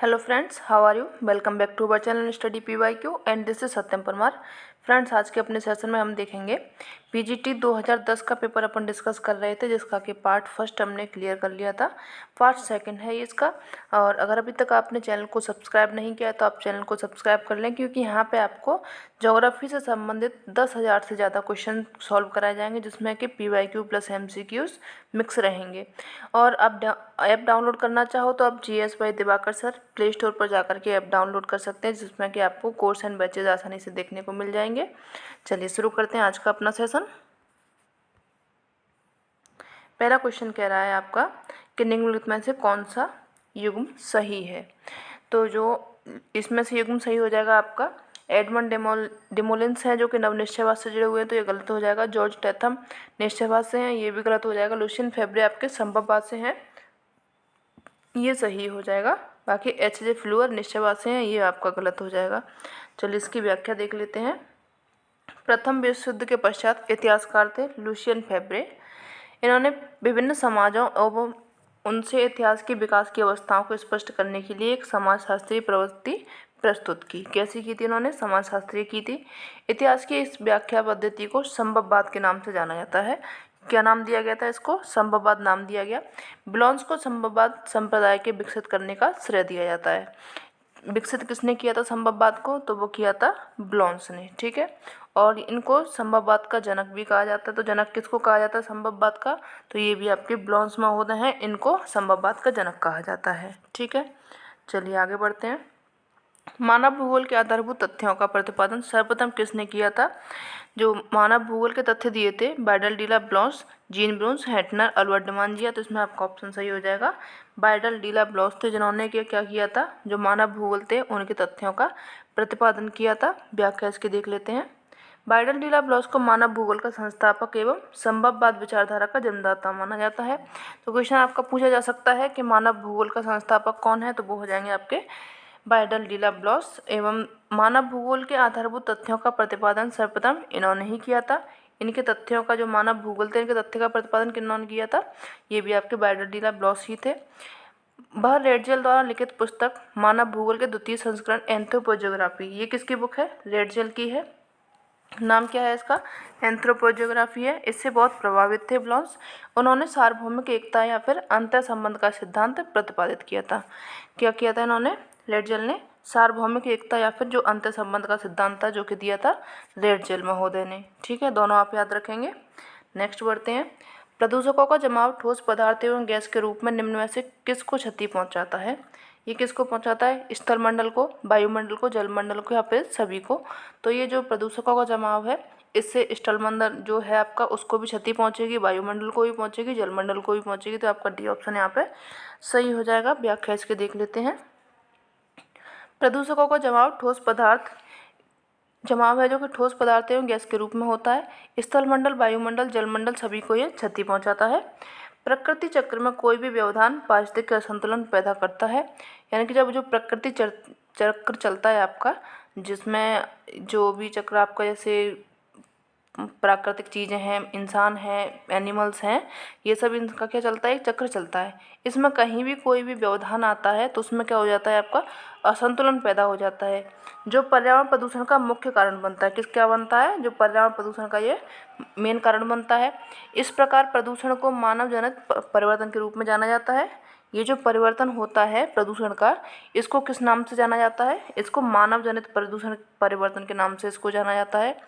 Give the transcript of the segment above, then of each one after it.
Hello friends, how are you? Welcome back to our channel Study PYQ and this is Satyam Parmar. Friends, आज के अपने session में हम देखेंगे पीजीटी 2010 का पेपर अपन डिस्कस कर रहे थे, जिसका कि पार्ट फर्स्ट हमने क्लियर कर लिया था। पार्ट सेकंड है ये इसका। और अगर अभी तक आपने चैनल को सब्सक्राइब नहीं किया तो आप चैनल को सब्सक्राइब कर लें, क्योंकि यहाँ पे आपको ज्योग्राफी से संबंधित 10,000 से ज़्यादा क्वेश्चन सॉल्व कराए जाएंगे, जिसमें कि PYQ प्लस MCQs मिक्स रहेंगे। और आप ऐप डाउनलोड करना चाहो तो आप GS by Diwakar sir play store पर जाकर के ऐप डाउनलोड कर सकते हैं, जिसमें कि आपको कोर्स एंड बैचेज आसानी से देखने को मिल जाएंगे। चलिए शुरू करते हैं आज का अपना सेशन। पहला क्वेश्चन कह रहा है आपका कि निम्नलिखित में से कौन सा युग्म सही है। तो जो इसमें से युग्म सही हो जाएगा आपका एडमंड डेमोलिन्स है, जो कि नवनिश्चयवाद से जुड़े हुए हैं, तो ये गलत हो जाएगा। जॉर्ज टैथम निश्चयवाद से हैं, ये भी गलत हो जाएगा। लुशियन फेब्रे आपके संभववाद से हैं, ये सही हो जाएगा। बाकी HJ फ्लूअर निश्चयवाद से हैं, ये आपका गलत हो जाएगा। चलिए इसकी व्याख्या देख लेते हैं। प्रथम विश्व युद्ध के पश्चात इतिहासकार थे लुशियन फेब्रे। इन्होंने विभिन्न समाजों एवं उनसे इतिहास के विकास की अवस्थाओं को स्पष्ट करने के लिए एक समाजशास्त्रीय प्रवृत्ति प्रस्तुत की। कैसी की थी इन्होंने? समाजशास्त्रीय की थी। इतिहास की इस व्याख्या पद्धति को संभववाद के नाम से जाना जाता है। क्या नाम दिया गया था इसको? संभववाद नाम दिया गया। ब्लॉन्स को संभववाद संप्रदाय के विकसित करने का श्रेय दिया जाता है। विकसित किसने किया था संभववाद को? तो वो किया था ब्लॉन्स ने, ठीक है। और इनको संभववाद का जनक भी कहा जाता है। तो जनक किसको कहा जाता है संभववाद का? तो ये भी आपके ब्लॉन्स महोदय हैं, इनको संभववाद का जनक कहा जाता है, ठीक है। चलिए आगे बढ़ते हैं। मानव भूगोल के आधारभूत तथ्यों का प्रतिपादन सर्वप्रथम किसने किया था? जो मानव भूगोल के तथ्य दिए थे बाइडल डीला ब्लॉस, जीन ब्रून्स, हैटनर, अल्बर्ट डिमांजिया, तो इसमें आपका ऑप्शन सही हो जाएगा। बाइडल डीला ब्लॉस थे जिन्होंने क्या किया था? जो मानव भूगोल थे उनके तथ्यों का प्रतिपादन किया था। व्याख्या इसकी देख लेते हैं। बाइडल डीला ब्लॉस को मानव भूगोल का संस्थापक एवं संभववाद विचारधारा का जन्मदाता माना जाता है। तो क्वेश्चन आपका पूछा जा सकता है कि मानव भूगोल का संस्थापक कौन है? तो वो हो जाएंगे आपके बाइडल डीला ब्लॉस। एवं मानव भूगोल के आधारभूत तथ्यों का प्रतिपादन सर्वप्रथम इन्होंने ही किया था। इनके तथ्यों का जो मानव भूगोल थे, इनके तथ्य का प्रतिपादन किन्होंने किया था? ये भी आपके बाइडल डीला ब्लॉस ही थे। वह रेडजेल द्वारा लिखित पुस्तक मानव भूगोल के द्वितीय संस्करण एंथ्रोपोजियोग्राफी, ये किसकी बुक है? रेडजेल की है। नाम क्या है इसका? एंथ्रोपोजियोग्राफी है। इससे बहुत प्रभावित थे ब्लॉन्स। उन्होंने सार्वभौमिक एकता या फिर अंतर संबंध का सिद्धांत प्रतिपादित किया था। क्या किया था इन्होंने? रेडजेल ने सार्वभौमिक एकता या फिर जो अंतर संबंध का सिद्धांत था, जो कि दिया था रेडजेल महोदय ने, ठीक है। दोनों आप याद रखेंगे। नेक्स्ट बढ़ते हैं। प्रदूषकों का जमाव ठोस पदार्थ एवं गैस के रूप में निम्न में से किसको क्षति पहुंचाता है? ये किसको पहुंचाता है? स्थलमंडल को, वायुमंडल को, जलमंडल को, या फिर सभी को? तो ये जो प्रदूषकों का जमाव है, इससे स्थलमंडल जो है आपका उसको भी क्षति पहुंचेगी, वायुमंडल को भी पहुंचेगी, जलमंडल को भी पहुंचेगी। तो आपका डी ऑप्शन यहाँ पे सही हो जाएगा। व्याख्या इसके देख लेते हैं। प्रदूषकों का जमाव है जो कि ठोस पदार्थ एवं गैस के रूप में होता है। स्थलमंडल, वायुमंडल, जलमंडल सभी को ये क्षति पहुंचाता है। प्रकृति चक्र में कोई भी व्यवधान पारिस्थितिक असंतुलन पैदा करता है। यानी कि जब जो प्रकृति चक्र चलता है आपका, जिसमें जो भी चक्र आपका जैसे प्राकृतिक चीज़ें हैं, इंसान हैं, एनिमल्स हैं, ये सब इनका क्या चलता है? एक चक्र चलता है। इसमें कहीं भी कोई भी व्यवधान आता है तो उसमें क्या हो जाता है? आपका असंतुलन पैदा हो जाता है, जो पर्यावरण प्रदूषण का मुख्य कारण बनता है। क्या बनता है? जो पर्यावरण प्रदूषण का ये मेन कारण बनता है। इस प्रकार प्रदूषण को मानव जनित परिवर्तन के रूप में जाना जाता है। ये जो परिवर्तन होता है प्रदूषण का, इसको किस नाम से जाना जाता है? इसको मानव जनित प्रदूषण परिवर्तन के नाम से इसको जाना जाता है।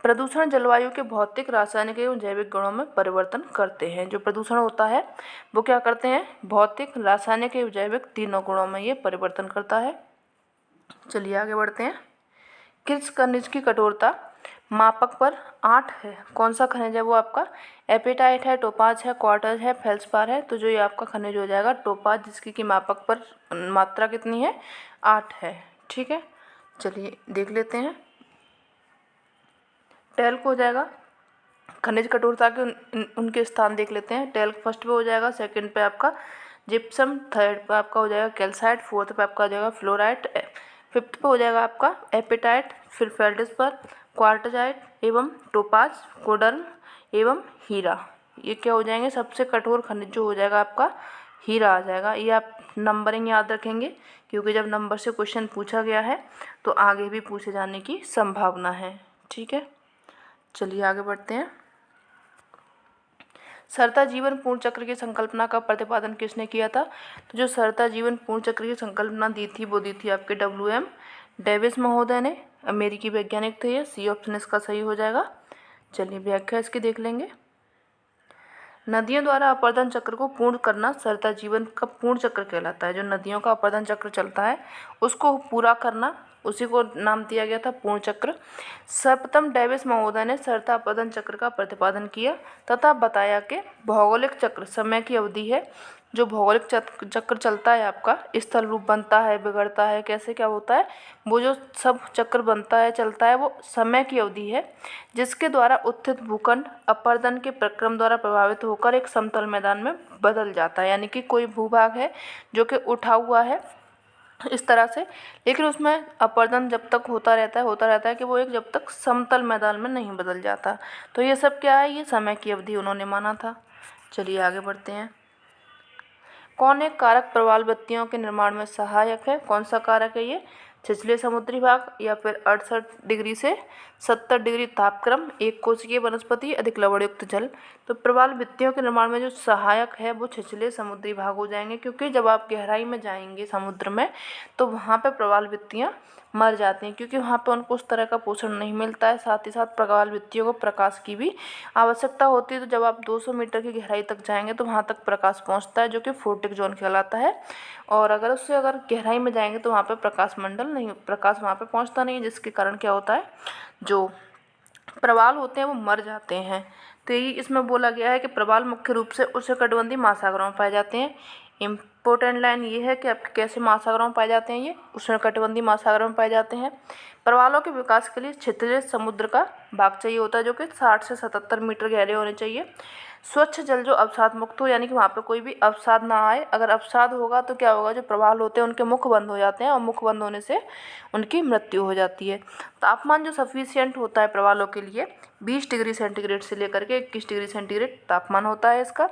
प्रदूषण जलवायु के भौतिक, रासायनिक एवं जैविक गुणों में परिवर्तन करते हैं। जो प्रदूषण होता है वो क्या करते हैं? भौतिक, रासायनिक एवं जैविक तीनों गुणों में ये परिवर्तन करता है। चलिए आगे बढ़ते हैं। किस खनिज की कठोरता मापक पर 8 है? कौन सा खनिज है वो आपका? एपेटाइट है, टोपाज है, क्वार्टज है, फेल्सपार है। तो जो ये आपका खनिज हो जाएगा टोपाज, जिसकी की मापक पर मात्रा कितनी है? 8 है, ठीक है। चलिए देख लेते हैं। टेल्क हो जाएगा। खनिज कठोरता के उनके स्थान देख लेते हैं। टेल्क फर्स्ट पे हो जाएगा, सेकंड पे आपका जिप्सम, थर्ड पे आपका हो जाएगा कैल्साइट, फोर्थ पे आपका हो जाएगा फ्लोराइट, फिफ्थ पे हो जाएगा आपका एपेटाइट, फिर फेल्डस्पर, क्वार्टजाइट एवं टोपाज, कोडर्न एवं हीरा। ये क्या हो जाएंगे? सबसे कठोर खनिज जो हो जाएगा आपका हीरा आ जाएगा। ये आप नंबरिंग याद रखेंगे, क्योंकि जब नंबर से क्वेश्चन पूछा गया है तो आगे भी पूछे जाने की संभावना है। ठीक है, चलिए आगे बढ़ते हैं। सरता जीवन पूर्ण चक्र की संकल्पना का प्रतिपादन किसने किया था? तो जो सरता जीवन पूर्ण चक्र की संकल्पना दी थी वो दी थी आपके WM डेविस महोदय ने। अमेरिकी वैज्ञानिक थे ये। सी ऑप्शन इसका सही हो जाएगा। चलिए व्याख्या इसकी देख लेंगे। नदियों द्वारा अपर्दन चक्र को पूर्ण करना सरता जीवन का पूर्ण चक्र कहलाता है। जो नदियों का अपर्दन चक्र चलता है उसको पूरा करना, उसी को नाम दिया गया था पूर्ण चक्र। सर्वप्रथम डेविस महोदय ने सरता अपर्दन चक्र का प्रतिपादन किया तथा बताया कि भौगोलिक चक्र समय की अवधि है। जो भौगोलिक चक्र चलता है आपका, स्थल रूप बनता है, बिगड़ता है, कैसे क्या होता है, वो जो सब चक्र बनता है चलता है वो समय की अवधि है, जिसके द्वारा उत्थित भूखंड अपर्दन के प्रक्रम द्वारा प्रभावित होकर एक समतल मैदान में बदल जाता है। यानी कि कोई भूभाग है जो कि उठा हुआ है इस तरह से, लेकिन उसमें अपर्दन जब तक होता रहता है कि वो एक जब तक समतल मैदान में नहीं बदल जाता। तो ये सब क्या है, ये समय की अवधि उन्होंने माना था। चलिए आगे बढ़ते हैं। कौन एक कारक प्रवाल बत्तियों के निर्माण में सहायक है? कौन सा कारक है ये? छिछले समुद्री भाग या फिर 68 डिग्री से 70 डिग्री तापक्रम, एक कोशिकीय वनस्पति, अधिक लवणयुक्त जल। तो प्रवाल भित्तियों के निर्माण में जो सहायक है वो छिछले समुद्री भाग हो जाएंगे, क्योंकि जब आप गहराई में जाएंगे समुद्र में तो वहाँ पे प्रवाल भित्तियाँ मर जाती हैं, क्योंकि वहाँ पे उनको उस तरह का पोषण नहीं मिलता है। साथ ही साथ प्रवाल भित्तियों को प्रकाश की भी आवश्यकता होती है। तो जब आप 200 मीटर की गहराई तक जाएंगे तो वहाँ तक प्रकाश पहुँचता है, जो कि फोटिक जोन कहलाता है। और अगर गहराई में जाएंगे तो वहाँ पे प्रकाश वहाँ पे पहुँचता नहीं है, जिसके कारण क्या होता है, जो प्रवाल होते हैं वो मर जाते हैं। तो यही इसमें बोला गया है कि प्रवाल मुख्य रूप से उष्णकटिबंधीय महासागरों में पाए जाते हैं। इम्पोर्टेंट लाइन ये है कि आपके कैसे महासागरों में पाए जाते हैं, ये उष्णकटिबंधीय महासागरों में पाए जाते हैं। प्रवालों के विकास के लिए छिछले समुद्र का भाग चाहिए होता है, जो कि 60 से 77 मीटर गहरे होने चाहिए। स्वच्छ जल जो अवसाद मुक्त हो, यानी कि वहाँ पे कोई भी अवसाद ना आए। अगर अवसाद होगा तो क्या होगा, जो प्रवाल होते हैं उनके मुख बंद हो जाते हैं और मुख बंद होने से उनकी मृत्यु हो जाती है। तापमान जो सफिशिएंट होता है प्रवालों के लिए 20 डिग्री सेंटीग्रेड से लेकर के 21 डिग्री सेंटीग्रेड तापमान होता है इसका।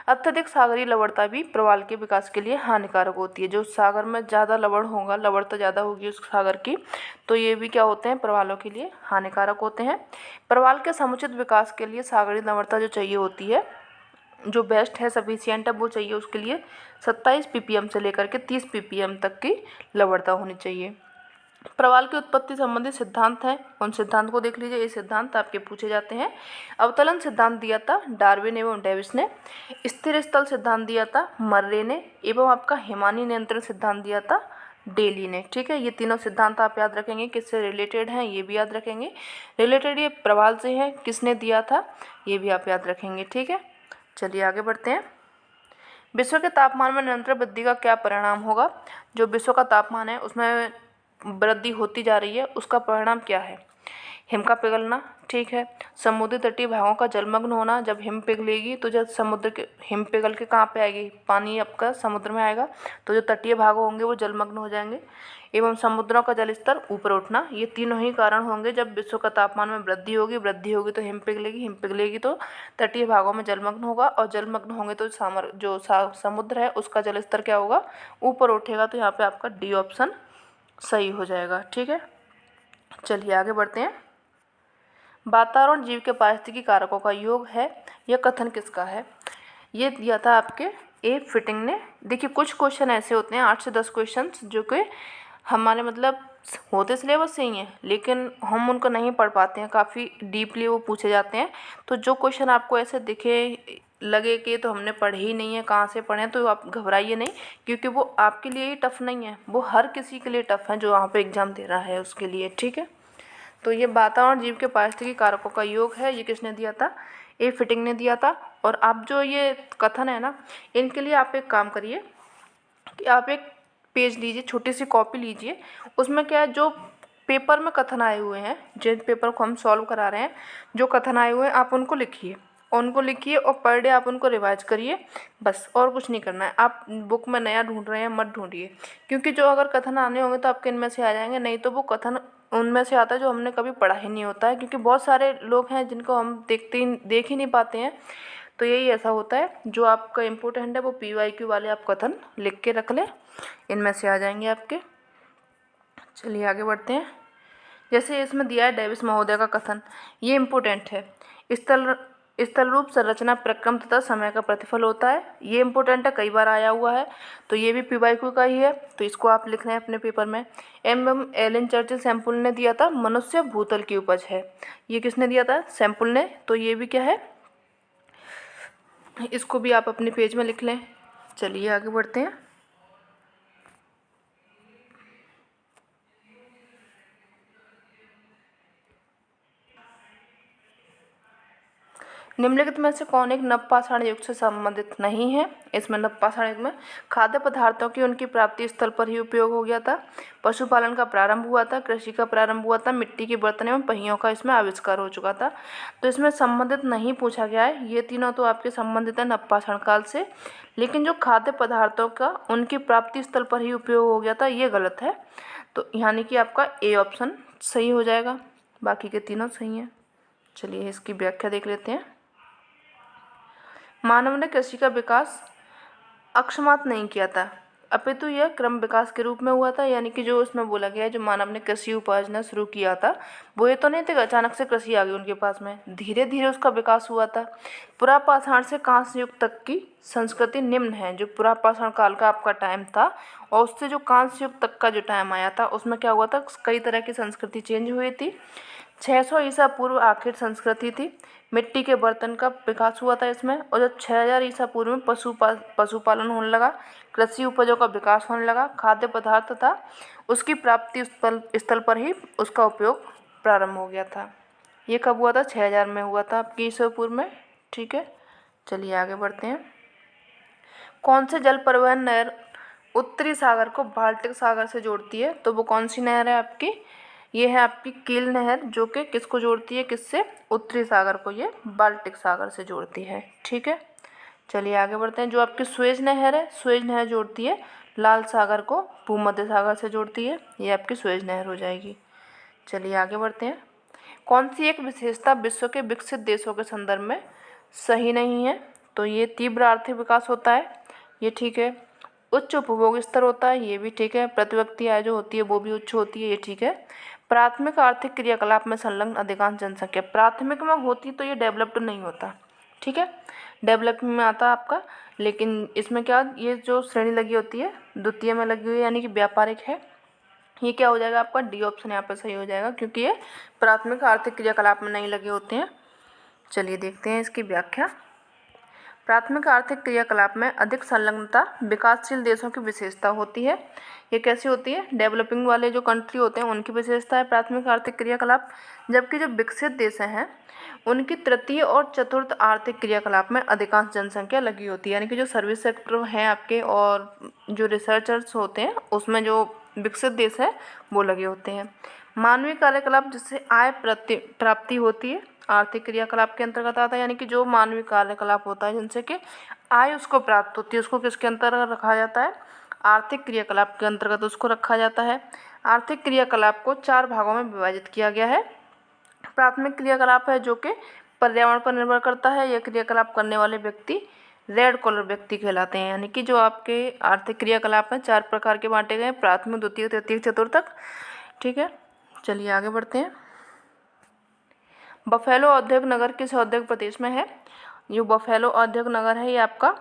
अत्यधिक सागरीय लवणता भी प्रवाल के विकास के लिए हानिकारक होती है। जो सागर में ज़्यादा लवण होगा, लवणता ज़्यादा होगी उस सागर की, तो ये भी क्या होते हैं, प्रवालों के लिए हानिकारक होते हैं। प्रवाल के समुचित विकास के लिए सागरीय लवणता जो चाहिए होती है, जो बेस्ट है, सफिशिएंट है, वो चाहिए उसके लिए 27 ppm से लेकर के 30 ppm तक की लवणता होनी चाहिए। प्रवाल की उत्पत्ति संबंधी सिद्धांत हैं, उन सिद्धांत को देख लीजिए। ये सिद्धांत आपके पूछे जाते हैं। अवतलन सिद्धांत दिया था डार्विन एवं डेविस ने। स्थिर स्थल सिद्धांत दिया था मर्रे ने। एवं आपका हिमानी नियंत्रण सिद्धांत दिया था डेली ने। ठीक है, ये तीनों सिद्धांत आप याद रखेंगे, किससे रिलेटेड हैं ये भी याद रखेंगे। रिलेटेड ये प्रवाल से है, किसने दिया था ये भी आप याद रखेंगे। ठीक है, चलिए आगे बढ़ते हैं। विश्व के तापमान में निरंतर वृद्धि का क्या परिणाम होगा? जो विश्व का तापमान है उसमें वृद्धि होती जा रही है, उसका परिणाम क्या है? हिम का पिघलना, ठीक है। समुद्री तटीय भागों का जलमग्न होना, जब हिम पिघलेगी तो जब समुद्र के हिम पिघल के कहाँ पे आएगी, पानी आपका समुद्र में आएगा, तो जो तटीय भाग होंगे वो जलमग्न हो जाएंगे। एवं समुद्रों का जल स्तर ऊपर उठना, ये तीनों ही कारण होंगे। जब विश्व का तापमान में वृद्धि होगी तो हिम पिघलेगी तो तटीय भागों में जलमग्न होगा, और जलमग्न होंगे तो समुद्र है उसका जल स्तर क्या होगा, ऊपर उठेगा। तो यहाँ पे आपका डी ऑप्शन सही हो जाएगा। ठीक है, चलिए आगे बढ़ते हैं। वातावरण जीव के पारिस्थितिकी कारकों का योग है, यह कथन किसका है? ये दिया था आपके ए फिटिंग ने। देखिए कुछ क्वेश्चन ऐसे होते हैं, 8 से 10 क्वेश्चन जो कि हमारे मतलब होते सिलेबस से ही हैं, लेकिन हम उनको नहीं पढ़ पाते हैं, काफ़ी डीपली वो पूछे जाते हैं। तो जो क्वेश्चन आपको ऐसे दिखे लगे कि तो हमने पढ़े ही नहीं है, कहाँ से पढ़ें, तो आप घबराइए नहीं, क्योंकि वो आपके लिए ही टफ़ नहीं है, वो हर किसी के लिए टफ़ है जो वहाँ पे एग्ज़ाम दे रहा है उसके लिए। ठीक है, तो ये वातावरण जीव के पारिस्थितिकी कारकों का योग है, ये किसने दिया था? ए फिटिंग ने दिया था। और आप जो ये कथन है ना, इनके लिए आप एक काम करिए कि आप एक पेज लीजिए, छोटी सी कॉपी लीजिए, उसमें क्या है, जो पेपर में कथन आए हुए हैं, जिन पेपर को हम सॉल्व करा रहे हैं, जो कथन आए हुए हैं आप उनको लिखिए और पर डे आप उनको रिवाइज करिए, बस, और कुछ नहीं करना है। आप बुक में नया ढूंढ रहे हैं मत ढूंढिए, क्योंकि जो अगर कथन आने होंगे तो आपके इनमें से आ जाएंगे, नहीं तो वो कथन उनमें से आता है जो हमने कभी पढ़ा ही नहीं होता है, क्योंकि बहुत सारे लोग हैं जिनको हम देख ही नहीं पाते हैं। तो यही ऐसा होता है, जो आपका इम्पोर्टेंट है वो PYQ वाले आप कथन लिख के रख लें, इनमें से आ जाएंगे आपके। चलिए आगे बढ़ते हैं। जैसे इसमें दिया है डेविस महोदय का कथन, ये इम्पोर्टेंट है। स्थल रूप संरचना प्रक्रम तथा समय का प्रतिफल होता है, ये इम्पोर्टेंट है, कई बार आया हुआ है, तो ये भी PYQ का ही है, तो इसको आप लिख रहे हैं अपने पेपर में। एलन चर्चिल सैम्पुल ने दिया था, मनुष्य भूतल की उपज है, ये किसने दिया था? सैम्पुल ने, तो ये भी क्या है, इसको भी आप अपने पेज में लिख लें। चलिए आगे बढ़ते हैं। निम्नलिखित में से कौन एक नवपाषाण युग से संबंधित नहीं है? इसमें नवपाषाण युग में खाद्य पदार्थों की उनकी प्राप्ति स्थल पर ही उपयोग हो गया था, पशुपालन का प्रारंभ हुआ था, कृषि का प्रारंभ हुआ था, मिट्टी के बर्तन एवं पहियों का इसमें आविष्कार हो चुका था। तो इसमें संबंधित नहीं पूछा गया है, ये तीनों तो आपके संबंधित है नवपाषाण काल से, लेकिन जो खाद्य पदार्थों का उनकी प्राप्ति स्थल पर ही उपयोग हो गया था ये गलत है। तो यानी कि आपका ए ऑप्शन सही हो जाएगा, बाकी के तीनों सही हैं। चलिए इसकी व्याख्या देख लेते हैं। मानव ने कृषि का विकास अकस्मात नहीं किया था, अपितु यह क्रम विकास के रूप में हुआ था। यानी कि जो उसमें बोला गया है, जो मानव ने कृषि उपजना शुरू किया था वो ये तो नहीं था कि अचानक से कृषि आ गई उनके पास में, धीरे धीरे उसका विकास हुआ था। पुरापाषाण से कांस्य युग तक की संस्कृति निम्न है। जो पुरापाषाण काल का आपका टाइम था और उससे जो कांस्य युग तक का जो टाइम आया था उसमें क्या हुआ था, कई तरह की संस्कृति चेंज हुई थी। 600 ईसा पूर्व आखिर संस्कृति थी, मिट्टी के बर्तन का विकास हुआ था इसमें, और जब 6000 ईसा पूर्व में पशुपालन होने लगा, कृषि उपजों का विकास होने लगा, खाद्य पदार्थ था उसकी प्राप्ति स्थल पर ही उसका उपयोग प्रारंभ हो गया था। ये कब हुआ था? 6000 में हुआ था आपकी ईसा पूर्व में। ठीक है, चलिए आगे बढ़ते हैं। कौन से जल परिवहन नहर उत्तरी सागर को बाल्टिक सागर से जोड़ती है? तो वो कौन सी नहर है आपकी? ये है आपकी कील नहर, जो कि किसको जोड़ती है, किससे? उत्तरी सागर को ये बाल्टिक सागर से जोड़ती है। ठीक है, चलिए आगे बढ़ते हैं। जो आपकी स्वेज नहर है, स्वेज नहर जोड़ती है लाल सागर को भूमध्य सागर से जोड़ती है, ये आपकी स्वेज नहर हो जाएगी। चलिए आगे बढ़ते हैं। कौन सी एक विशेषता विश्व के विकसित देशों के संदर्भ में सही नहीं है? तो ये तीव्र आर्थिक विकास होता है, ये ठीक है। उच्च उपभोग स्तर होता है, ये भी ठीक है। प्रति व्यक्ति आय जो होती है वो भी उच्च होती है, ये ठीक है। प्राथमिक आर्थिक क्रियाकलाप में संलग्न अधिकांश जनसंख्या, प्राथमिक में होती तो ये डेवलप्ड नहीं होता। ठीक है, डेवलपिंग में आता आपका, लेकिन इसमें क्या, ये जो श्रेणी लगी होती है द्वितीय में लगी हुई है, यानी कि व्यापारिक है, ये क्या हो जाएगा आपका? डी ऑप्शन यहाँ पर सही हो जाएगा, क्योंकि ये प्राथमिक आर्थिक क्रियाकलाप में नहीं लगे होते हैं। चलिए देखते हैं इसकी व्याख्या। प्राथमिक आर्थिक क्रियाकलाप में अधिक संलग्नता विकासशील देशों की विशेषता होती है। ये कैसी होती है? डेवलपिंग वाले जो कंट्री होते हैं उनकी विशेषता है प्राथमिक आर्थिक क्रियाकलाप, जबकि जो विकसित देश हैं उनकी तृतीय और चतुर्थ आर्थिक क्रियाकलाप में अधिकांश जनसंख्या लगी होती है। यानी कि जो सर्विस सेक्टर हैं आपके और जो रिसर्चर्स होते हैं उसमें जो विकसित देश है वो लगे होते हैं। मानवीय कार्यकलाप जिससे आय प्राप्ति होती है आर्थिक क्रियाकलाप के अंतर्गत आता है। यानी कि जो मानवीय कार्यकलाप होता है जिनसे कि आय उसको प्राप्त होती है, उसको किसके अंतर्गत रखा जाता है? आर्थिक क्रियाकलाप के अंतर्गत उसको रखा जाता है। आर्थिक क्रियाकलाप को 4 भागों में विभाजित किया गया है। प्राथमिक क्रियाकलाप है जो कि पर्यावरण पर निर्भर करता है, यह क्रियाकलाप करने वाले व्यक्ति रेड कॉलर व्यक्ति कहलाते हैं। यानी कि जो आपके आर्थिक क्रियाकलाप हैं 4 प्रकार के बांटे गए हैं, प्राथमिक, द्वितीय, तृतीय, चतुर्थक। ठीक है, चलिए आगे बढ़ते हैं। बफेलो औद्योगिक नगर किस औद्योगिक प्रदेश में है? जो बफेलो औद्योगिक नगर है ये आपका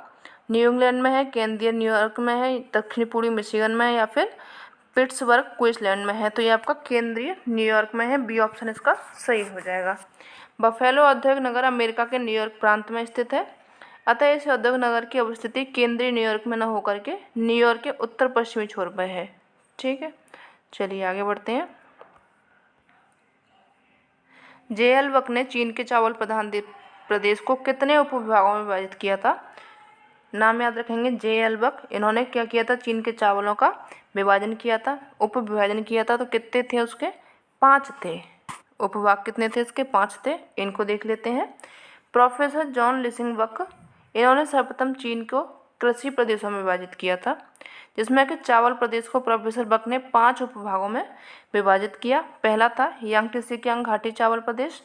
न्यू इंग्लैंड में है, केंद्रीय न्यूयॉर्क में है, दक्षिण पूर्वी मिशिगन में है, या फिर पिट्सबर्ग क्वींसलैंड में है। तो ये आपका केंद्रीय न्यूयॉर्क में है, बी ऑप्शन इसका सही हो जाएगा। बफेलो औद्योगिक नगर अमेरिका के न्यूयॉर्क प्रांत में स्थित है, अतः इस औद्योगिक नगर की अवस्थिति केंद्रीय न्यूयॉर्क में न होकर के न्यूयॉर्क के उत्तर पश्चिमी छोर पर है। ठीक है, चलिए आगे बढ़ते हैं। जे.एल. वक ने चीन के चावल प्रधान प्रदेश को कितने उपविभागों में विभाजित किया था? नाम याद रखेंगे, जे.एल. वक, इन्होंने क्या किया था? चीन के चावलों का विभाजन किया था, उप विभाजन किया था। तो कितने थे उसके? 5 थे। उपविभाग कितने थे इसके? 5 थे। इनको देख लेते हैं। प्रोफेसर जॉन लिसिंग वक, इन्होंने सर्वप्रथम चीन को कृषि प्रदेशों में विभाजित किया था, जिसमें कि चावल प्रदेश को प्रोफेसर वक ने 5 उपविभागों में विभाजित किया। पहला था यांगत्से कियांग घाटी चावल प्रदेश,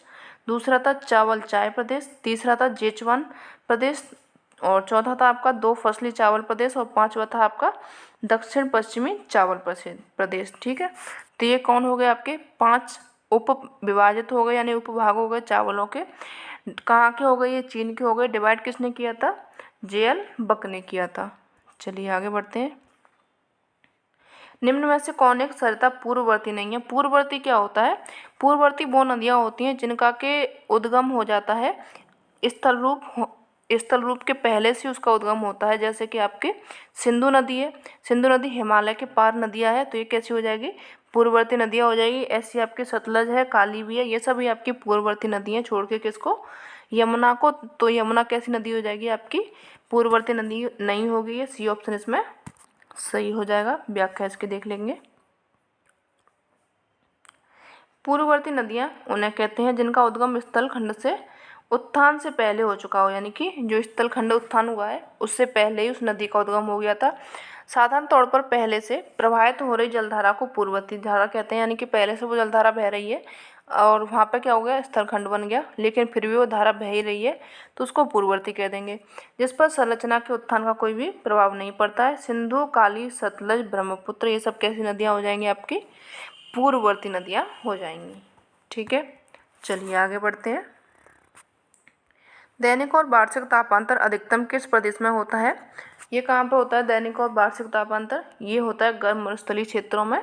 दूसरा था चावल चाय प्रदेश, तीसरा था जेचुआन प्रदेश, और चौथा था आपका दो फसली चावल प्रदेश, और पांचवा था आपका दक्षिण पश्चिमी चावल प्रदेश। ठीक है, तो ये कौन हो गए आपके 5 उप विभाजित हो गए, यानी उपभाग हो गए चावलों के। कहाँ के हो गए ये? चीन के हो गए। डिवाइड किसने किया था? जे.एल. बक ने किया था। चलिए आगे बढ़ते हैं। निम्न में से कौन एक सरिता पूर्ववर्ती नहीं है? पूर्ववर्ती क्या होता है? पूर्ववर्ती वो नदियाँ होती हैं जिनका के उद्गम हो जाता है स्थल रूप के पहले से उसका उद्गम होता है। जैसे कि आपके सिंधु नदी है, सिंधु नदी हिमालय के पार नदियाँ है, तो ये कैसी हो जाएगी? पूर्ववर्ती नदियाँ हो जाएगी। ऐसी आपकी सतलज है, काली भी है, ये सभी आपकी पूर्ववर्ती नदियाँ, छोड़ के किसको? यमुना को। तो यमुना कैसी नदी हो जाएगी? आपकी पूर्ववर्ती नदी नहीं होगी। ये सी ऑप्शन इसमें सही हो जाएगा। व्याख्या इसकी देख लेंगे। पूर्ववर्ती नदियाँ उन्हें कहते हैं जिनका उद्गम स्थल खंड से उत्थान से पहले हो चुका हो, यानी कि जो स्थल खंड उत्थान हुआ है उससे पहले ही उस नदी का उद्गम हो गया था। साधारण तौर पर पहले से प्रवाहित हो रही जलधारा को पूर्ववर्ती धारा कहते हैं, यानी कि पहले से वो जलधारा बह रही है और वहाँ पे क्या हो गया? स्थल खंड बन गया, लेकिन फिर भी वो धारा बह ही रही है, तो उसको पूर्ववर्ती कह देंगे, जिस पर संरचना के उत्थान का कोई भी प्रभाव नहीं पड़ता है। सिंधु, काली, सतलज, ब्रह्मपुत्र, ये सब कैसी नदियाँ हो जाएंगी? आपकी पूर्ववर्ती नदियाँ हो जाएंगी। ठीक है, चलिए आगे बढ़ते हैं। दैनिक और वार्षिक तापांतर अधिकतम किस प्रदेश में होता है? ये कहाँ पे होता है दैनिक और वार्षिक तापांतर? ये होता है गर्म मरुस्थलीय क्षेत्रों में।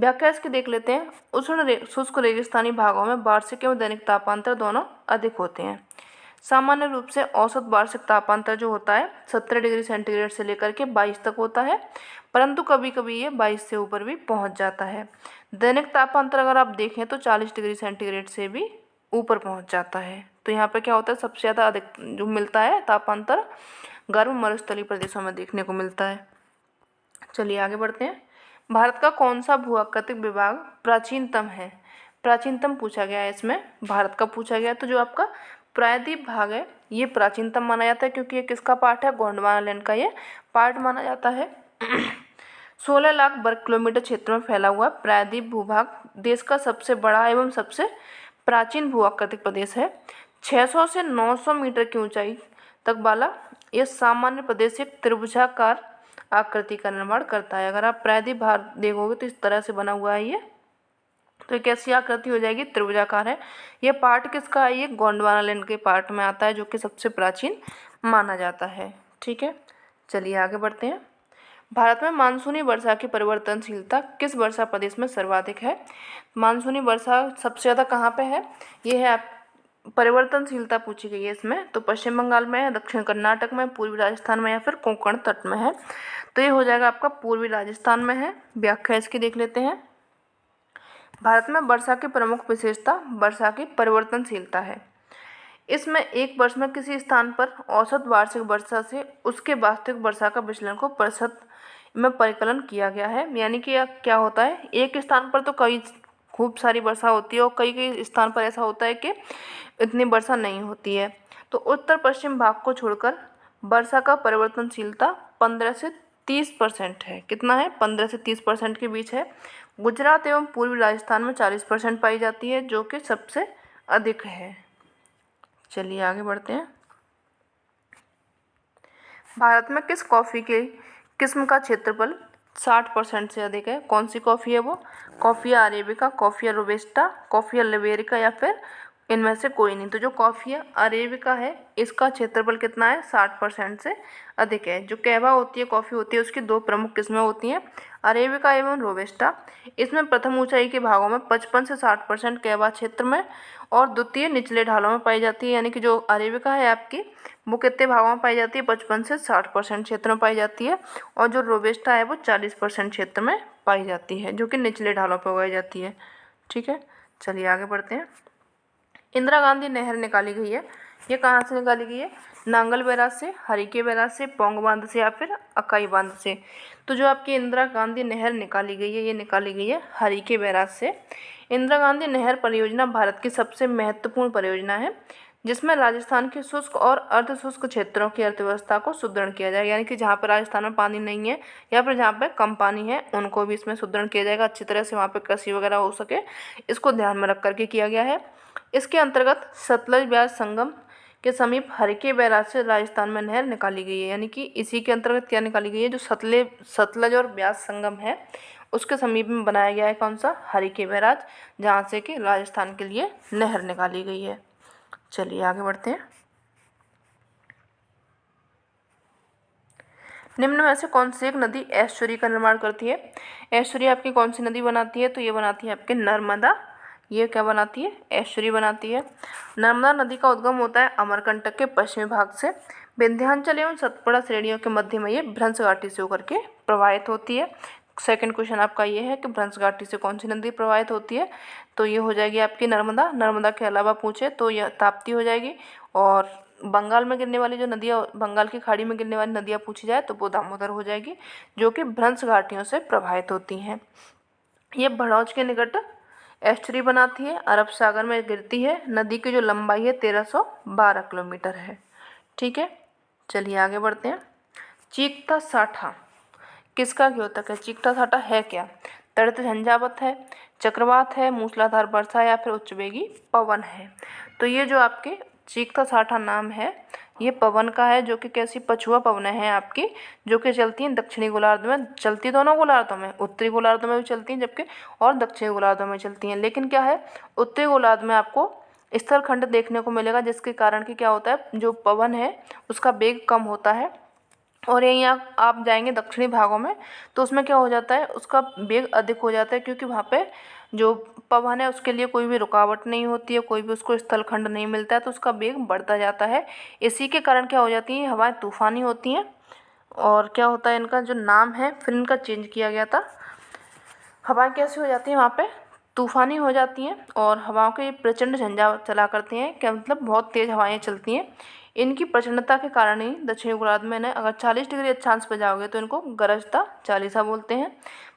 व्याख्या इसकी देख लेते हैं। शुष्क रेगिस्तानी भागों में वार्षिक एवं दैनिक तापांतर दोनों अधिक होते हैं। सामान्य रूप से औसत वार्षिक तापांतर जो होता है 17 डिग्री सेंटीग्रेड से लेकर के 22 तक होता है, परंतु कभी कभी ये 22 से ऊपर भी पहुंच जाता है। दैनिक तापांतर अगर आप देखें तो 40 डिग्री सेंटीग्रेड से भी ऊपर पहुंच जाता है। तो यहाँ पे क्या होता है? सबसे ज़्यादा अधिक जो मिलता है तापांतर गर्म मरुस्थलीय प्रदेशों में देखने को मिलता है। चलिए आगे बढ़ते हैं। भारत का कौन सा भूआकृतिक विभाग प्राचीनतम है? प्राचीनतम पूछा गया है इसमें, भारत का पूछा गया। तो जो आपका प्रायद्वीप भाग है ये प्राचीनतम माना जाता है, क्योंकि ये किसका पार्ट है? गोंडवाना लैंड का ये पार्ट माना जाता है। 16 लाख वर्ग किलोमीटर क्षेत्र में फैला हुआ प्रायद्वीप भूभाग देश का सबसे बड़ा एवं सबसे प्राचीन भूआकृतिक प्रदेश है। 600 से 900 मीटर की ऊंचाई तक वाला यह सामान्य प्रदेश एक त्रिभुजाकार आकृति का निर्माण करता है। अगर आप प्रायद्वीप भाग देखोगे तो इस तरह से बना हुआ है ये, तो एक ऐसी आकृति हो जाएगी, त्रिभुजाकार है। ये पार्ट किसका है? ये गोंडवाना लैंड के पार्ट में आता है, जो कि सबसे प्राचीन माना जाता है। ठीक है, चलिए आगे बढ़ते हैं। भारत में मानसूनी वर्षा की परिवर्तनशीलता किस वर्षा प्रदेश में सर्वाधिक है? मानसूनी वर्षा सबसे ज़्यादा कहाँ पे है? ये है परिवर्तनशीलता पूछी गई है इसमें, तो पश्चिम बंगाल में है, दक्षिण कर्नाटक में, पूर्वी राजस्थान में, या फिर कोंकण तट में है। तो ये हो जाएगा आपका पूर्वी राजस्थान में है। व्याख्या इसकी देख लेते हैं। भारत में वर्षा की प्रमुख विशेषता वर्षा की परिवर्तनशीलता है। इसमें एक वर्ष में किसी स्थान पर औसत वार्षिक वर्षा से उसके वास्तविक वर्षा का विचलन को प्रतिशत में परिकलन किया गया है। यानी कि क्या होता है? एक स्थान पर तो कई खूब सारी वर्षा होती है और कई कई स्थान पर ऐसा होता है कि इतनी वर्षा नहीं होती है। तो उत्तर पश्चिम भाग को छोड़कर वर्षा का परिवर्तनशीलता 15 से 30% है। कितना है? 15 से 30% के बीच है। गुजरात एवं पूर्वी राजस्थान में 40% पाई जाती है, जो कि सबसे अधिक है। चलिए आगे बढ़ते हैं। भारत में किस कॉफ़ी के किस्म का क्षेत्रफल 60% से अधिक है? कौन सी कॉफ़ी है वो? कॉफ़िया अरेबिका, कॉफ़िया रोबस्टा, कॉफ़िया लिबेरिका, या फिर इनमें से कोई नहीं। तो जो कॉफ़िया अरेबिका है इसका क्षेत्रफल कितना है? 60% से अधिक है। जो कहवा होती है, कॉफ़ी होती है, उसकी दो प्रमुख किस्में होती हैं, अरेबिका एवं रोबस्टा। इसमें प्रथम ऊंचाई के भागों में 55 से 60% कहवा क्षेत्र में और द्वितीय निचले ढालों में पाई जाती है। यानी कि जो अरेबिका है आपकी वो कितने भागों में पाई जाती है? 55 से 60% क्षेत्र में पाई जाती है। और जो रोबस्टा है वो 40% क्षेत्र में पाई जाती है, जो कि निचले ढालों पर उगाई जाती है। ठीक है, चलिए आगे बढ़ते हैं। इंदिरा गांधी नहर निकाली गई है, ये कहाँ से निकाली गई है? नांगल बैराज से, हरिके बैराज से, पौंग बांध से, या फिर अकाई बांध से। तो जो आपकी इंदिरा गांधी नहर निकाली गई है ये निकाली गई है हरिके बैराज से। इंदिरा गांधी नहर परियोजना भारत की सबसे महत्वपूर्ण परियोजना है। जिसमें राजस्थान के शुष्क और अर्ध शुष्क क्षेत्रों की अर्थव्यवस्था को सुदृढ़ किया जाएगा, यानी कि जहाँ पर राजस्थान में पानी नहीं है या फिर जहाँ पे कम पानी है उनको भी इसमें सुदृढ़ किया जाएगा, अच्छी तरह से वहाँ पे कृषि वगैरह हो सके, इसको ध्यान में रख करके किया गया है। इसके अंतर्गत सतलज ब्यास संगम के समीप हरिके बैराज से राजस्थान में नहर निकाली गई है, यानी कि इसी के अंतर्गत क्या निकाली गई है, जो सतलज और ब्यास संगम है उसके समीप में बनाया गया है कौन सा, हरिके बैराज, जहाँ से कि राजस्थान के लिए नहर निकाली गई है। चलिए आगे बढ़ते हैं। निम्न में से कौन सी एक नदी एस्चुरी का निर्माण करती है। एस्चुरी आपकी कौन सी नदी बनाती है, तो ये बनाती है आपके नर्मदा। ये क्या बनाती है, एस्चुरी बनाती है। नर्मदा नदी का उद्गम होता है अमरकंटक के पश्चिमी भाग से, विंध्याचल एवं सतपुड़ा श्रेणियों के मध्य में ये भ्रंश घाटी से होकर के प्रवाहित होती है। सेकंड क्वेश्चन आपका ये है कि भ्रंश घाटी से कौन सी नदी प्रवाहित होती है, तो ये हो जाएगी आपकी नर्मदा। नर्मदा के अलावा पूछे तो यह ताप्ती हो जाएगी, और बंगाल में गिरने वाली जो नदियाँ, बंगाल की खाड़ी में गिरने वाली नदियाँ पूछी जाए तो वो दामोदर हो जाएगी, जो कि भ्रंश घाटियों से प्रभावित होती हैं। ये भड़ौज के निकट एस्चुरी बनाती है, अरब सागर में गिरती है। नदी की जो लंबाई है 1312 किलोमीटर है। ठीक है, चलिए आगे बढ़ते हैं। चीकता साठा किसका द्योतक है, चीकता साठा है क्या, तड़ित झंझावात है, चक्रवात है, मूसलाधार वर्षा या फिर उच्चवेगी पवन है। तो ये जो आपके चीकता साठा नाम है ये पवन का है, जो कि कैसी पछुआ पवनें हैं आपकी, जो कि चलती हैं दक्षिणी गोलार्ध में, चलती दोनों गोलार्धों में, उत्तरी गोलार्ध में भी चलती हैं जबकि और दक्षिणी गोलार्धों में चलती हैं। लेकिन क्या है, उत्तरी गोलार्ध में आपको स्थलखंड देखने को मिलेगा, जिसके कारण कि क्या होता है, जो पवन है उसका वेग कम होता है, और यहीं आप जाएंगे दक्षिणी भागों में तो उसमें क्या हो जाता है, उसका वेग अधिक हो जाता है, क्योंकि वहाँ पे जो पवन है उसके लिए कोई भी रुकावट नहीं होती है, कोई भी उसको स्थलखंड नहीं मिलता है, तो उसका वेग बढ़ता जाता है। इसी के कारण क्या हो जाती है, हवाएं तूफानी होती हैं। और क्या होता है, इनका जो नाम है फिर इनका चेंज किया गया था। हवाएं कैसी हो जाती हैं वहाँ पे, तूफानी हो जाती हैं, और हवाओं के प्रचंड झंझा चला करते हैं, क्या मतलब बहुत तेज़ हवाएं चलती हैं। इनकी प्रचंडता के कारण ही दक्षिणी गोलार्ध में ना अगर 40 डिग्री अक्षांश पर जाओगे तो इनको गरजता चालीसा बोलते हैं।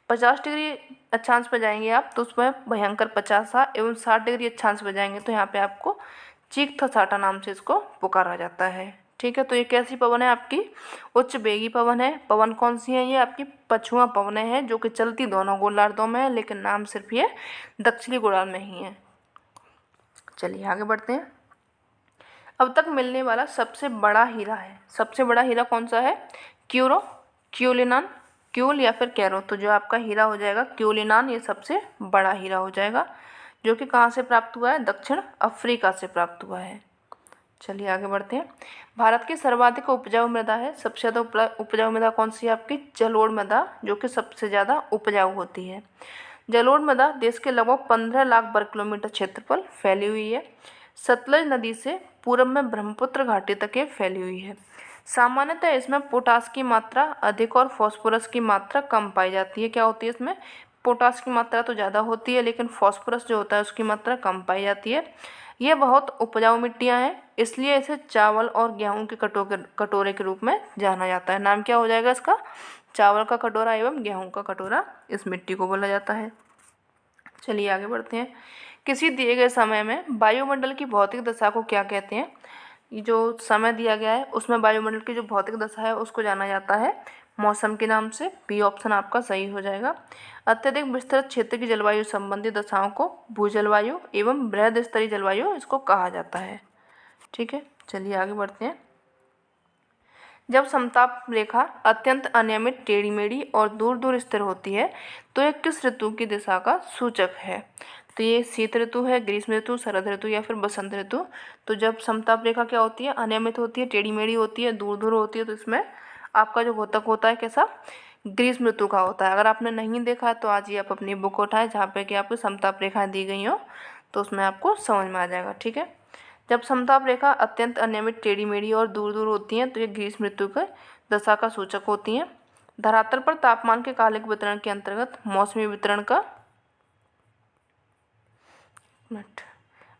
50 डिग्री अक्षांश पर जाएंगे आप तो उसमें भयंकर पचासा, एवं 60 डिग्री अक्षांश पर जाएंगे तो यहाँ पे आपको चीकता साठा नाम से इसको पुकारा जाता है। ठीक है, तो ये कैसी पवन है आपकी, उच्च वेगी पवन है। पवन कौन सी है, ये आपकी पछुआ पवनें हैं, जो कि चलती दोनों गोलार्धों में है, लेकिन नाम सिर्फ ये दक्षिणी गोलार्ध में ही है। चलिए आगे बढ़ते हैं। अब तक मिलने वाला सबसे बड़ा हीरा है, सबसे बड़ा हीरा कौन सा है, क्यूरो, क्यूलिनान, क्यूल या फिर कैरो। तो जो आपका हीरा हो जाएगा क्यूलिनान, ये सबसे बड़ा हीरा हो जाएगा, जो कि कहाँ से प्राप्त हुआ है, दक्षिण अफ्रीका से प्राप्त हुआ है। चलिए आगे बढ़ते हैं। भारत की सर्वाधिक उपजाऊ मृदा है, सबसे ज़्यादा उपजाऊ मृदा कौन सी है आपकी, जलोढ़ मृदा, जो कि सबसे ज़्यादा उपजाऊ होती है। जलोढ़ मृदा देश के लगभग 15 लाख वर्ग किलोमीटर क्षेत्रफल फैली हुई है। सतलज नदी से पूर्व में ब्रह्मपुत्र घाटी तक ये फैली हुई है। सामान्यतः इसमें पोटास की मात्रा अधिक और फॉस्फोरस की मात्रा कम पाई जाती है। क्या होती है इसमें, पोटास की मात्रा तो ज़्यादा होती है, लेकिन फॉस्फोरस जो होता है उसकी मात्रा कम पाई जाती है। ये बहुत उपजाऊ मिट्टियाँ हैं, इसलिए इसे चावल और गेहूं के कटोरे के रूप में जाना जाता है। नाम क्या हो जाएगा इसका, चावल का कटोरा एवं गेहूं का कटोरा इस मिट्टी को बोला जाता है। चलिए आगे बढ़ते हैं। किसी दिए गए समय में वायुमंडल की भौतिक दशा को क्या कहते हैं। ये जो समय दिया गया है उसमें वायुमंडल की जो भौतिक दशा है उसको जाना जाता है मौसम के नाम से। बी ऑप्शन आपका सही हो जाएगा। अत्यधिक विस्तृत क्षेत्र की जलवायु संबंधी दशाओं को भूजलवायु एवं बृहद स्तरीय जलवायु इसको कहा जाता है। ठीक है, चलिए आगे बढ़ते हैं। जब समताप रेखा अत्यंत अनियमित, टेढ़ी मेढ़ी और दूर दूर स्थिर होती है तो यह किस ऋतु की दिशा का सूचक है। तो ये शीत ऋतु है, ग्रीष्म ऋतु, शरद ऋतु या फिर बसंत ऋतु। तो जब समताप रेखा क्या होती है, अनियमित होती है, टेढ़ी मेढ़ी होती है, दूर दूर होती है, तो इसमें आपका जो घोतक होता है कैसा, ग्रीष्म ऋतु का होता है। अगर आपने नहीं देखा है तो आज ही आप अपनी बुक उठाएं जहाँ पे कि आपको समताप रेखाएं दी गई हो, तो उसमें आपको समझ में आ जाएगा। ठीक है, जब समताप रेखा अत्यंत अनियमित, टेढ़ी मेढ़ी और दूर दूर होती हैं तो ये ग्रीष्म ऋतु के दशा का सूचक होती हैं। धरातल पर तापमान के कालिक वितरण के अंतर्गत मौसमी वितरण का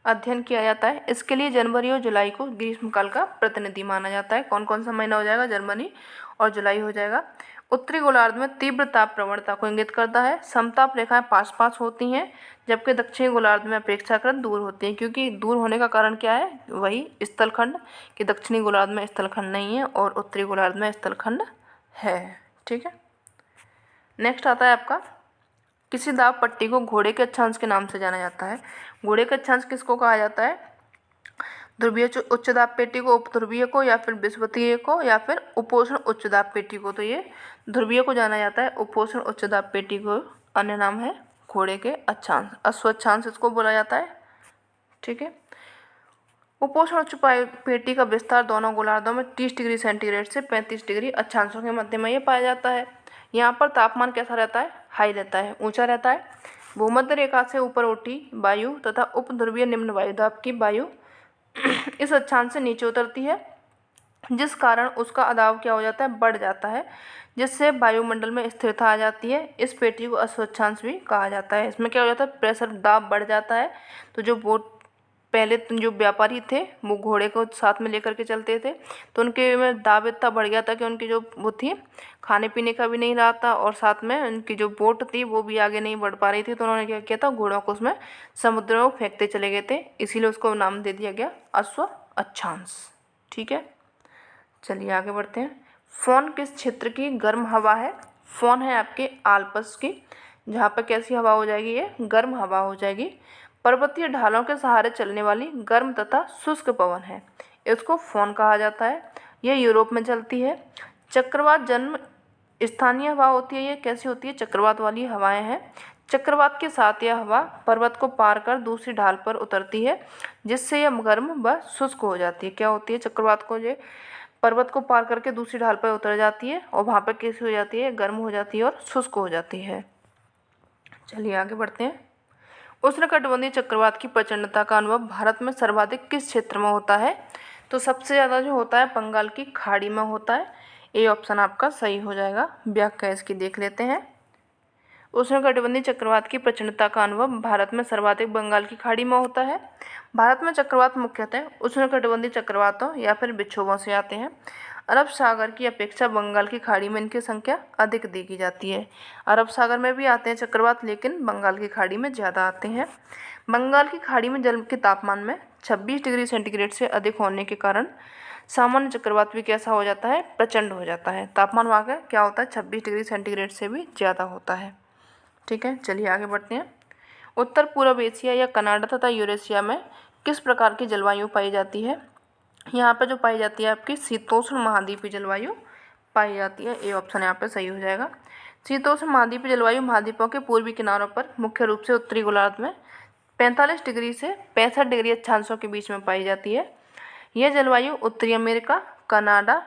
अध्ययन किया जाता है। इसके लिए जनवरी और जुलाई को ग्रीष्मकाल का प्रतिनिधि माना जाता है। कौन कौन सा महीना हो जाएगा, जनवरी और जुलाई हो जाएगा। उत्तरी गोलार्ध में तीव्र ताप प्रवणता को इंगित करता है। समताप रेखाएं पास पास होती हैं, जबकि दक्षिणी गोलार्ध में अपेक्षाकृत दूर होती हैं। क्योंकि दूर होने का कारण क्या है, वही स्थलखंड, कि दक्षिणी गोलार्ध में स्थलखंड नहीं है और उत्तरी गोलार्ध में स्थलखंड है। ठीक है, नेक्स्ट आता है आपका, किसी दाब पट्टी को घोड़े के अक्षांश के नाम से जाना जाता है। घोड़े का अक्षांश किसको कहा जाता है? ध्रुवीय उच्च दाब पेटी को, उपध्रुवीय को, या फिर विषुवतीय को, या फिर उपोष्ण उच्च दाब पेटी को। तो ये ध्रुवीय को जाना जाता है। उपोष्ण उच्च दाब पेटी को अन्य नाम है घोड़े के अक्षांश, अश्वक्षांश इसको बोला जाता है। ठीक है, उपोष्ण उच्च पेटी का विस्तार दोनों गोलार्धों में 30 डिग्री सेंटीग्रेड से 35 डिग्री अक्षांशों के मध्य में ये पाया जाता है। यहाँ पर तापमान कैसा रहता है? हाई रहता है, ऊंचा रहता है। भूमध्य रेखा से ऊपर उठी वायु तथा उपध्रुवीय निम्न वायुदाब की वायु इस अक्षांश से नीचे उतरती है, जिस कारण उसका अदाव क्या हो जाता है? बढ़ जाता है, जिससे वायुमंडल में स्थिरता आ जाती है। इस पेटी को अश्वक्षांश भी कहा जाता है। इसमें क्या हो जाता है? प्रेशर, दाब बढ़ जाता है। तो जो बोट पहले जो व्यापारी थे वो घोड़े को साथ में लेकर के चलते थे, तो उनके में दाब इतना बढ़ गया था कि उनकी जो वो थी खाने पीने का भी नहीं रहा था, और साथ में उनकी जो बोट थी वो भी आगे नहीं बढ़ पा रही थी। तो उन्होंने क्या किया था? घोड़ों को उसमें समुद्र में फेंकते चले गए थे, इसीलिए उसको नाम दे दिया गया अश्व अक्षांश। ठीक है, चलिए आगे बढ़ते हैं। फोन किस क्षेत्र की गर्म हवा है? फोन है आपके आल्प्स की, जहाँ पर कैसी हवा हो जाएगी? ये गर्म हवा हो जाएगी। पर्वतीय ढालों के सहारे चलने वाली गर्म तथा शुष्क पवन है, इसको फोन कहा जाता है। यह यूरोप में चलती है। चक्रवात जन्म स्थानीय हवा होती है। ये कैसी होती है? चक्रवात वाली हवाएं हैं। चक्रवात के साथ यह हवा पर्वत को पार कर दूसरी ढाल पर उतरती है, जिससे यह गर्म व शुष्क हो जाती है। क्या होती है? चक्रवात को ये पर्वत को पार करके दूसरी ढाल पर उतर जाती है, और वहाँ पर कैसी हो जाती है? गर्म हो जाती है और शुष्क हो जाती है। चलिए आगे बढ़ते हैं। उष्णकटिबंधीय चक्रवात की प्रचंडता का अनुभव भारत में सर्वाधिक किस क्षेत्र में होता है? तो सबसे ज़्यादा जो होता है बंगाल की खाड़ी में होता है। ए ऑप्शन आपका सही हो जाएगा। व्याख्या इसकी देख लेते हैं। उष्णकटिबंधीय चक्रवात की प्रचंडता का अनुभव भारत में सर्वाधिक बंगाल की खाड़ी में होता है। भारत में चक्रवात मुख्यतः उष्णकटिबंधीय चक्रवातों या फिर विक्षोभों से आते हैं। अरब सागर की अपेक्षा बंगाल की खाड़ी में इनकी संख्या अधिक देखी जाती है। अरब सागर में भी आते हैं चक्रवात, लेकिन बंगाल की खाड़ी में ज़्यादा आते हैं। बंगाल की खाड़ी में जल के तापमान में 26 डिग्री सेंटीग्रेड से अधिक होने के कारण सामान्य चक्रवात भी कैसा हो जाता है? प्रचंड हो जाता है। तापमान वहाँ का क्या होता है? 26 डिग्री सेंटीग्रेड से भी ज़्यादा होता है। ठीक है, चलिए आगे बढ़ते हैं। उत्तर पूर्व एशिया या कनाडा तथा यूरेशिया में किस प्रकार की जलवायु पाई जाती है? यहाँ पे जो पाई जाती है आपकी शीतोष्ण महाद्वीपीय जलवायु पाई जाती है। ए ऑप्शन यहाँ पे सही हो जाएगा। शीतोष्ण महाद्वीपीय जलवायु महाद्वीपों के पूर्वी किनारों पर मुख्य रूप से उत्तरी गोलार्ध में 45 डिग्री से 65 डिग्री अक्षांशों के बीच में पाई जाती है। यह जलवायु उत्तरी अमेरिका, कनाडा,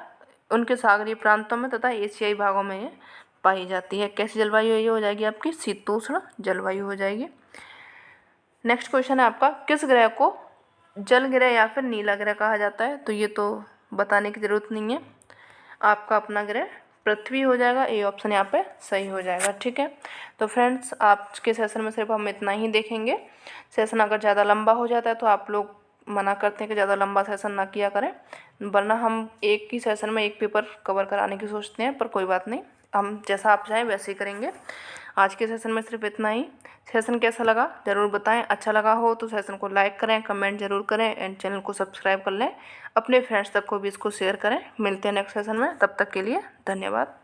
उनके सागरीय प्रांतों में तथा एशियाई भागों में ये पाई जाती है। कैसी जलवायु ये हो जाएगी? आपकी शीतोष्ण जलवायु हो जाएगी। नेक्स्ट क्वेश्चन है आपका, किस ग्रह को जल ग्रह या फिर नीला ग्रह कहा जाता है? तो ये तो बताने की ज़रूरत नहीं है। आपका अपना ग्रह पृथ्वी हो जाएगा। ए ऑप्शन यहाँ पे सही हो जाएगा। ठीक है, तो फ्रेंड्स आज के सेशन में सिर्फ हम इतना ही देखेंगे। सेशन अगर ज़्यादा लंबा हो जाता है तो आप लोग मना करते हैं कि ज़्यादा लंबा सेशन ना किया करें, वरना हम एक ही सेशन में एक पेपर कवर कराने की सोचते हैं। पर कोई बात नहीं, हम जैसा आप चाहें वैसे ही करेंगे। आज के सेशन में सिर्फ इतना ही। सेशन कैसा लगा ज़रूर बताएं। अच्छा लगा हो तो सेशन को लाइक करें, कमेंट जरूर करें, एंड चैनल को सब्सक्राइब कर लें। अपने फ्रेंड्स तक को भी इसको शेयर करें। मिलते हैं नेक्स्ट सेशन में, तब तक के लिए धन्यवाद।